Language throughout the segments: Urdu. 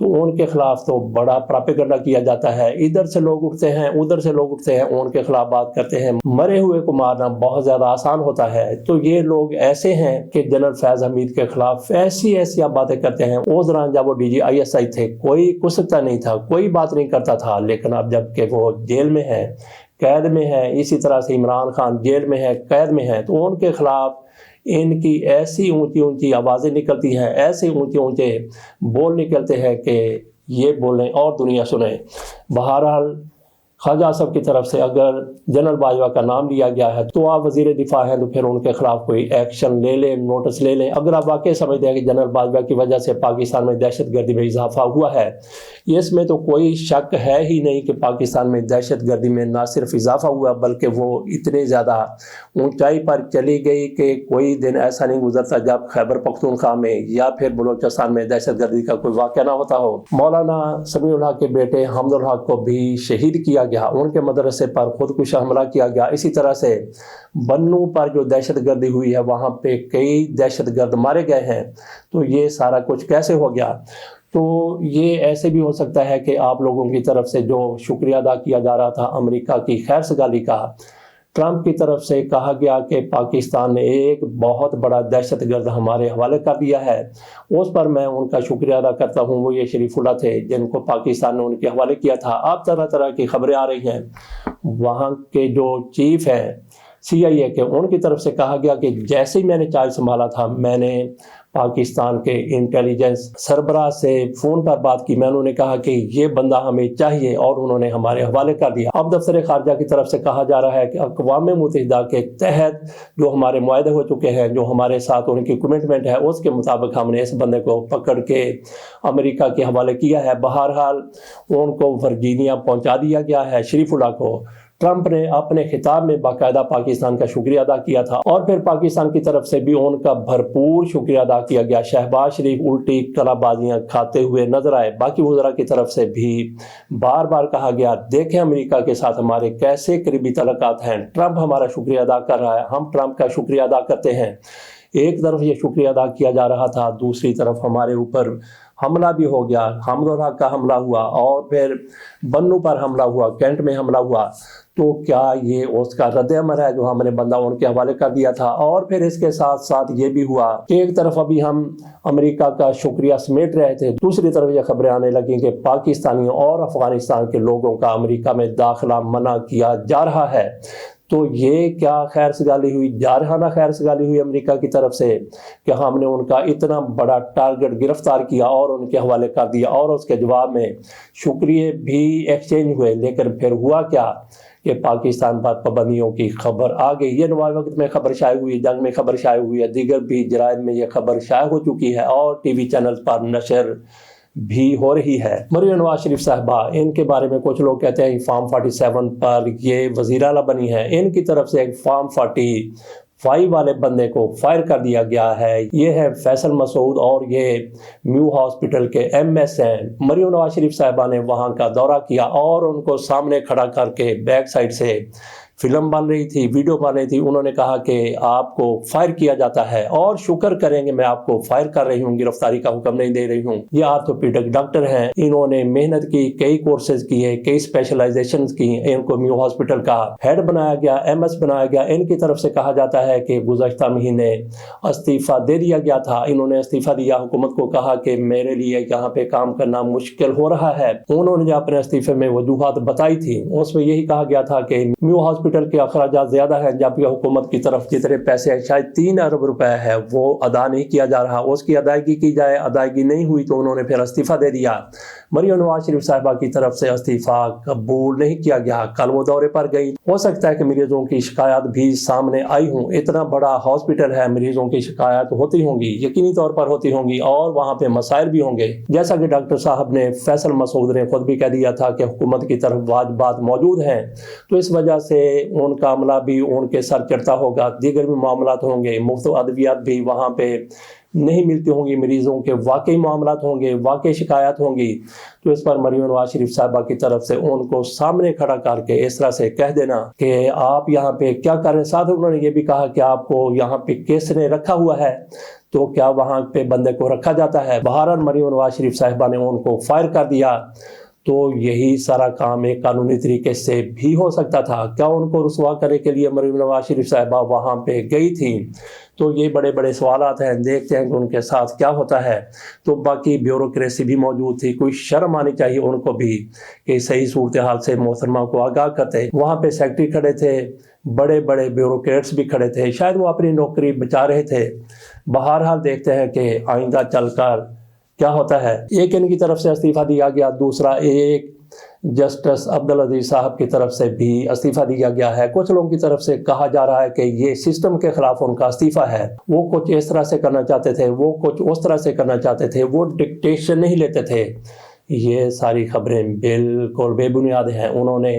تو ان کے خلاف تو بڑا پراپیگنڈا کیا جاتا ہے، ادھر سے لوگ اٹھتے ہیں ادھر سے لوگ اٹھتے ہیں، ان کے خلاف بات کرتے ہیں۔ مرے ہوئے کو مارنا بہت زیادہ آسان ہوتا ہے، تو یہ لوگ ایسے ہیں کہ جنرل فیض حمید کے خلاف ایسی باتیں کرتے ہیں۔ اس دوران جب وہ DGI تھے کوئی کچھ سکتا نہیں تھا، کوئی بات نہیں کرتا تھا، لیکن اب جب کہ وہ جیل میں ہے، قید میں ہے، اسی طرح سے عمران خان جیل میں ہے، قید میں ہے، تو ان کے خلاف ان کی ایسی اونچی اونچی آوازیں نکلتی ہیں، ایسے اونچے اونچے بول نکلتے ہیں کہ یہ بولیں اور دنیا سنیں۔ بہرحال خواجہ اصف کی طرف سے اگر جنرل باجوہ کا نام لیا گیا ہے تو آپ وزیر دفاع ہیں، تو پھر ان کے خلاف کوئی ایکشن لے لیں، نوٹس لے لیں۔ اگر آپ واقعی سمجھتے ہیں کہ جنرل باجوہ کی وجہ سے پاکستان میں دہشت گردی میں اضافہ ہوا ہے، اس میں تو کوئی شک ہے ہی نہیں کہ پاکستان میں دہشت گردی میں نہ صرف اضافہ ہوا بلکہ وہ اتنے زیادہ اونچائی پر چلی گئی کہ کوئی دن ایسا نہیں گزرتا جب خیبر پختونخوا میں یا پھر بلوچستان میں دہشت گردی کا کوئی واقعہ نہ ہوتا ہو۔ مولانا سمیع الحق کے بیٹے حمد الحق کو بھی شہید کیا گیا، ان کے مدرسے پر خودکش حملہ کیا گیا۔ اسی طرح سے بنوں پر جو دہشت گردی ہوئی ہے وہاں پہ کئی دہشت گرد مارے گئے ہیں، تو یہ سارا کچھ کیسے ہو گیا؟ تو یہ ایسے بھی ہو سکتا ہے کہ آپ لوگوں کی طرف سے جو شکریہ ادا کیا جا رہا تھا امریکہ کی خیر سگالی کا، ٹرمپ کی طرف سے کہا گیا کہ پاکستان نے ایک بہت بڑا دہشت گرد ہمارے حوالے کر دیا ہے، اس پر میں ان کا شکریہ ادا کرتا ہوں۔ وہ یہ شریف اللہ تھے جن کو پاکستان نے ان کے حوالے کیا تھا۔ اب طرح طرح کی خبریں آ رہی ہیں، وہاں کے جو چیف ہیں CIA کے، ان کی طرف سے کہا گیا کہ جیسے ہی میں نے چارج سنبھالا تھا میں نے پاکستان کے انٹیلیجنس سربراہ سے فون پر بات کی، میں انہوں نے کہا کہ یہ بندہ ہمیں چاہیے، اور انہوں نے ہمارے حوالے کر دیا۔ اب دفتر خارجہ کی طرف سے کہا جا رہا ہے کہ اقوام متحدہ کے تحت جو ہمارے معاہدے ہو چکے ہیں، جو ہمارے ساتھ ان کی کمٹمنٹ ہے، اس کے مطابق ہم نے اس بندے کو پکڑ کے امریکہ کے حوالے کیا ہے۔ بہرحال ان کو ورجینیا پہنچا دیا گیا ہے، شریف اللہ کو۔ ٹرمپ نے اپنے خطاب میں باقاعدہ پاکستان کا شکریہ ادا کیا تھا، اور پھر پاکستان کی طرف سے بھی ان کا بھرپور شکریہ ادا کیا گیا۔ شہباز شریف الٹی کلا بازیاں کھاتے ہوئے نظر آئے۔ باقی وزراء کی طرف سے بھی بار بار کہا گیا دیکھیں امریکہ کے ساتھ ہمارے کیسے قریبی تعلقات ہیں، ٹرمپ ہمارا شکریہ ادا کر رہا ہے، ہم ٹرمپ کا شکریہ ادا کرتے ہیں۔ ایک طرف یہ شکریہ ادا کیا جا رہا تھا، دوسری طرف ہمارے اوپر حملہ بھی ہو گیا، حمد الحق کا حملہ ہوا، اور پھر بنوں پر حملہ ہوا، کینٹ میں حملہ ہوا۔ تو کیا یہ اس کا رد عمل ہے جو ہم نے بندہ ان کے حوالے کر دیا تھا؟ اور پھر اس کے ساتھ ساتھ یہ بھی ہوا کہ ایک طرف ابھی ہم امریکہ کا شکریہ سمیٹ رہے تھے، دوسری طرف یہ خبریں آنے لگیں کہ پاکستانیوں اور افغانستان کے لوگوں کا امریکہ میں داخلہ منع کیا جا رہا ہے۔ تو یہ کیا خیر سگالی ہوئی، جارحانہ خیر سگالی ہوئی امریکہ کی طرف سے کہ ہم نے ان کا اتنا بڑا ٹارگٹ گرفتار کیا اور ان کے حوالے کر دیا، اور اس کے جواب میں شکریہ بھی ایکسچینج ہوئے۔ لیکن پھر ہوا کیا کہ پاکستان پر پابندیوں کی خبر آ گئی۔ یہ نوائے وقت میں خبر شائع ہوئی، جنگ میں خبر شائع ہوئی ہے، دیگر بھی جرائد میں یہ خبر شائع ہو چکی ہے، اور ٹی وی چینل پر نشر بھی ہو رہی ہے۔ مریم نواز شریف صاحبہ، ان کے بارے میں کچھ لوگ کہتے ہیں فارم 47 پر یہ وزیر اعلیٰ بنی ہے، ان کی طرف سے ایک فارم 45 والے بندے کو فائر کر دیا گیا ہے۔ یہ ہے فیصل مسعود، اور یہ میو ہاسپٹل کے MS ہیں۔ مریم نواز شریف صاحبہ نے وہاں کا دورہ کیا اور ان کو سامنے کھڑا کر کے بیک سائڈ سے فلم بن رہی تھی، ویڈیو بن رہی تھی، انہوں نے کہا کہ آپ کو فائر کیا جاتا ہے اور شکر کریں گے میں آپ کو فائر کر رہی ہوں، گرفتاری کا حکم نہیں دے رہی ہوں۔ یہ آرتھوپیڈک ڈاکٹر ہیں، انہوں نے محنت کی، کئی کورسز کیے، کئی اسپیشلائزیشنز کی، ان کو میو ہاسپٹل کا ہیڈ بنایا گیا، MS بنایا گیا۔ ان کی طرف سے کہا جاتا ہے کہ گزشتہ مہینے استعفیٰ دے دیا گیا تھا، انہوں نے استعفیٰ دیا، حکومت کو کہا کہ میرے لیے یہاں پہ کام کرنا مشکل ہو رہا ہے۔ انہوں نے جو اپنے استعفے میں وجوہات بتائی تھی اس میں یہی کہا گیا تھا کہ میو ہاسپٹل کے اخراجات زیادہ ہیں، جبکہ حکومت کی طرف جتنے پیسے شاید 3 ارب روپے ہے وہ ادا نہیں کیا جا رہا، اس کی ادائیگی کی جائے، ادائیگی نہیں ہوئی تو انہوں نے پھر استعفیٰ دے دیا۔ مریم نواز شریف صاحبہ کی طرف سے استعفیٰ قبول نہیں کیا گیا، کل وہ دورے پر گئی۔ ہو سکتا ہے کہ مریضوں کی شکایات بھی سامنے آئی ہوں، اتنا بڑا ہاسپٹل ہے، مریضوں کی شکایات ہوتی ہوں گی، یقینی طور پر ہوتی ہوں گی، اور وہاں پہ مسائل بھی ہوں گے، جیسا کہ ڈاکٹر صاحب نے فیصل مسعود نے خود بھی کہہ دیا تھا کہ حکومت کی طرف واجبات موجود ہیں، تو اس وجہ سے ان کا عملہ بھی ان کے سر چڑھتا ہوگا، دیگر بھی معاملات ہوں گے، مفت ادویات بھی وہاں پہ نہیں ملتی ہوں گی، مریضوں کے واقعی معاملات ہوں گے، واقعی شکایات ہوں گی، تو اس پر مریم نواز شریف صاحبہ کی طرف سے ان کو سامنے کھڑا کر کے اس طرح سے کہہ دینا کہ آپ یہاں پہ کیا کر رہے ہیں۔ ساتھ انہوں نے یہ بھی کہا کہ آپ کو یہاں پہ کس نے رکھا ہوا ہے، تو کیا وہاں پہ بندے کو رکھا جاتا ہے۔ بہرحال مریم نواز شریف صاحبہ نے ان کو فائر کر دیا، تو یہی سارا کام ایک قانونی طریقے سے بھی ہو سکتا تھا۔ کیا ان کو رسوا کرنے کے لیے مریم نواز شریف صاحبہ وہاں پہ گئی تھی؟ تو یہ بڑے بڑے سوالات ہیں، دیکھتے ہیں کہ ان کے ساتھ کیا ہوتا ہے۔ تو باقی بیوروکریسی بھی موجود تھی، کوئی شرم آنی چاہیے ان کو بھی کہ صحیح صورتحال سے محترمہ کو آگاہ کرتے۔ وہاں پہ سیکرٹری کھڑے تھے، بڑے بڑے بیوروکریٹس بھی کھڑے تھے، شاید وہ اپنی نوکری بچا رہے تھے۔ بہرحال دیکھتے ہیں کہ آئندہ چل کر کیا ہوتا ہے۔ ایک ان کی طرف سے استعفیٰ دیا گیا، دوسرا ایک جسٹس عبدالعزیز صاحب کی طرف سے بھی استعفیٰ دیا گیا ہے۔ کچھ لوگوں کی طرف سے کہا جا رہا ہے کہ یہ سسٹم کے خلاف ان کا استعفیٰ ہے، وہ کچھ اس طرح سے کرنا چاہتے تھے، وہ کچھ اس طرح سے کرنا چاہتے تھے، وہ ڈکٹیشن نہیں لیتے تھے۔ یہ ساری خبریں بالکل بے بنیاد ہیں۔ انہوں نے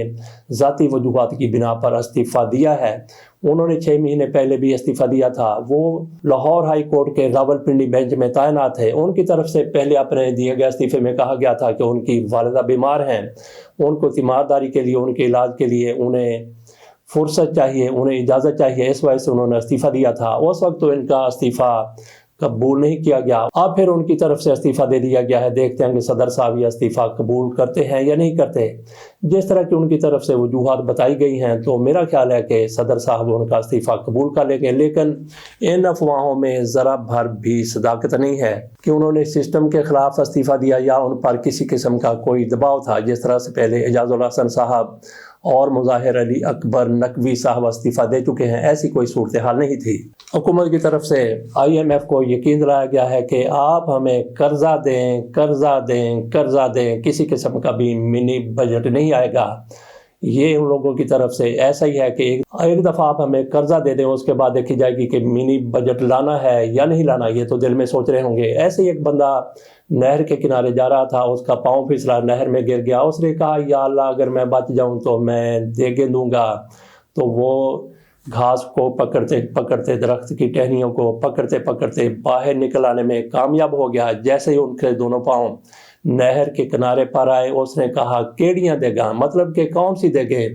ذاتی وجوہات کی بنا پر استعفیٰ دیا ہے۔ انہوں نے 6 مہینے پہلے بھی استعفیٰ دیا تھا، وہ لاہور ہائی کورٹ کے راولپنڈی بینچ میں تعینات ہے۔ ان کی طرف سے پہلے اپنے دیے گئے استعفے میں کہا گیا تھا کہ ان کی والدہ بیمار ہیں، ان کو تیمارداری کے لیے، ان کے علاج کے لیے انہیں فرصت چاہیے، انہیں اجازت چاہیے، اس وجہ سے انہوں نے استعفیٰ دیا تھا۔ اس وقت تو ان کا استعفیٰ قبول نہیں کیا گیا، اب پھر ان کی طرف سے استعفیٰ دے دیا گیا ہے۔ دیکھتے ہیں کہ صدر صاحب یہ استعفیٰ قبول کرتے ہیں یا نہیں کرتے۔ جس طرح کی ان کی طرف سے وجوہات بتائی گئی ہیں تو میرا خیال ہے کہ صدر صاحب ان کا استعفیٰ قبول کر لیں گے، لیکن ان افواہوں میں ذرا بھر بھی صداقت نہیں ہے کہ انہوں نے سسٹم کے خلاف استعفیٰ دیا یا ان پر کسی قسم کا کوئی دباؤ تھا۔ جس طرح سے پہلے اعجاز الحسن صاحب اور مظاہر علی اکبر نقوی صاحب استعفیٰ دے چکے ہیں، ایسی کوئی صورتحال نہیں تھی۔ حکومت کی طرف سے IMF کو یقین دلایا گیا ہے کہ آپ ہمیں قرضہ دیں، قرضہ دیں، قرضہ دیں، کسی قسم کا بھی منی بجٹ نہیں آئے گا۔ یہ ان لوگوں کی طرف سے ایسا ہی ہے کہ ایک دفعہ آپ ہمیں قرضہ دے دیں، اس کے بعد دیکھی جائے گی کہ منی بجٹ لانا ہے یا نہیں لانا، یہ تو دل میں سوچ رہے ہوں گے۔ ایسے ہی ایک بندہ نہر کے کنارے جا رہا تھا، اس کا پاؤں پھسلا، نہر میں گر گیا، اس نے کہا یا اللہ اگر میں بچ جاؤں تو میں دیگیں دوں گا۔ تو وہ گھاس کو پکڑتے پکڑتے، درخت کی ٹہنیوں کو پکڑتے پکڑتے باہر نکل آنے میں کامیاب ہو گیا۔ جیسے ہی ان کے دونوں پاؤں نہر کے کنارے پر آئے، اس نے کہا کیڑیاں دے گا، مطلب کہ کون سی دے گے۔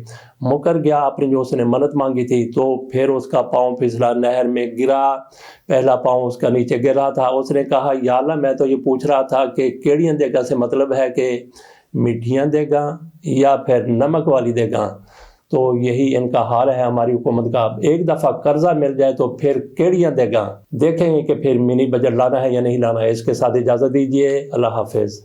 مکر گیا اپنی جو اس نے منت مانگی تھی، تو پھر اس کا پاؤں پھسلا، نہر میں گرا، پہلا پاؤں اس کا نیچے گر رہا تھا۔ اس نے کہا یا اللہ میں تو یہ پوچھ رہا تھا کہ کیڑیاں دے گا سے مطلب ہے کہ میٹھیاں دے گا یا پھر نمک والی دے گا۔ تو یہی ان کا حال ہے ہماری حکومت کا، ایک دفعہ قرضہ مل جائے تو پھر کیڑیاں دے گا۔ دیکھیں گے کہ پھر منی بجٹ لانا ہے یا نہیں لانا ہے۔ اس کے ساتھ اجازت دیجیے، اللہ حافظ۔